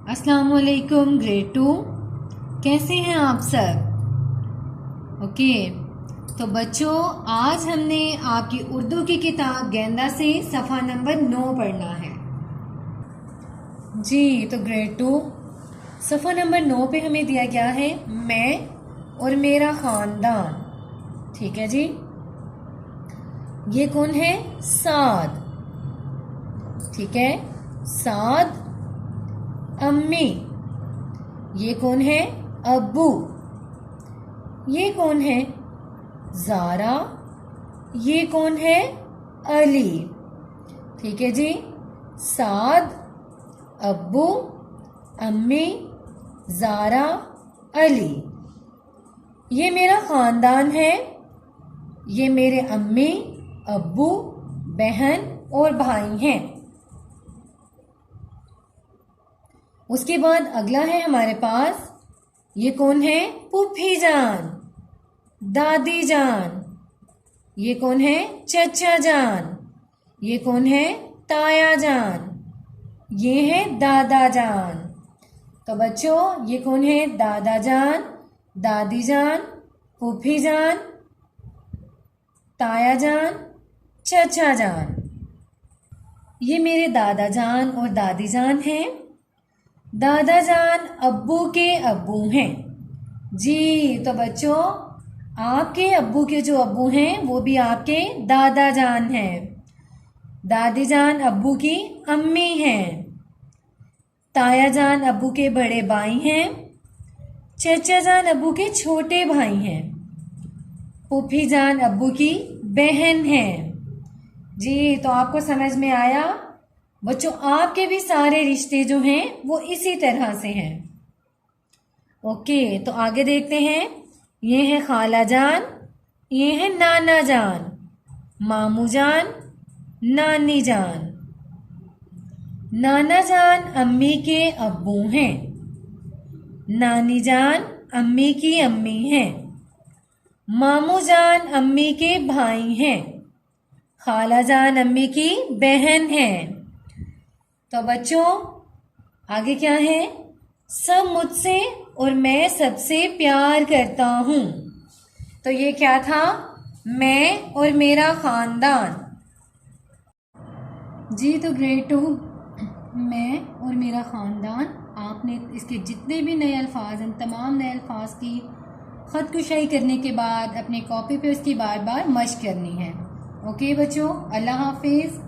अस्सलाम वालेकुम ग्रेड 2। कैसे हैं आप सब? ओके, तो बच्चों आज हमने आपकी उर्दू की किताब गेंदा से सफ़ा नंबर 9 पढ़ना है जी। तो ग्रेड 2 सफ़ा नंबर 9 पे हमें दिया गया है मैं और मेरा ख़ानदान। ठीक है जी। ये कौन है? साद। ठीक है, साद। अम्मी, ये कौन है? अब्बू। ये कौन है? ज़ारा। ये कौन है? अली। ठीक है जी। साद, अब्बू, अम्मी, ज़ारा, अली। ये मेरा ख़ानदान है। ये मेरे अम्मी, अब्बू, बहन और भाई हैं। उसके बाद अगला है हमारे पास, ये कौन है? पुप्पी जान, दादी जान। ये कौन है? चचा जान। ये कौन है? ताया जान। ये है दादा जान। तो बच्चों ये कौन है? दादा जान, दादी जान, पुप्पी जान, ताया जान, चचा जान। ये मेरे दादा जान और दादी जान हैं। दादा जान अब्बू के अब्बू हैं जी। तो बच्चों आपके अब्बू के जो अब्बू हैं वो भी आपके दादा जान हैं। दादी जान अब्बू की अम्मी हैं। ताया जान अब्बू के बड़े भाई हैं। चचा जान अब्बू के छोटे भाई हैं। पुप्पी जान अब्बू की बहन हैं जी। तो आपको समझ में आया बच्चों? आपके भी सारे रिश्ते जो हैं वो इसी तरह से हैं। ओके, तो आगे देखते हैं। ये है खाला जान, ये है नाना जान, मामू जान, नानी जान। नाना जान अम्मी के अब्बू हैं। नानी जान अम्मी की अम्मी हैं। मामू जान अम्मी के भाई हैं। खाला जान अम्मी की बहन हैं। तो बच्चों आगे क्या है? सब मुझसे और मैं सबसे प्यार करता हूँ। तो ये क्या था? मैं और मेरा ख़ानदान जी। तो ग्रेड 2 मैं और मेरा ख़ानदान, आपने इसके जितने भी नए अल्फाज हैं तमाम नए अल्फाज की ख़ुदकुशाई करने के बाद अपने कॉपी पे उसकी बार बार मश्क करनी है। ओके बच्चों, अल्लाह हाफिज़।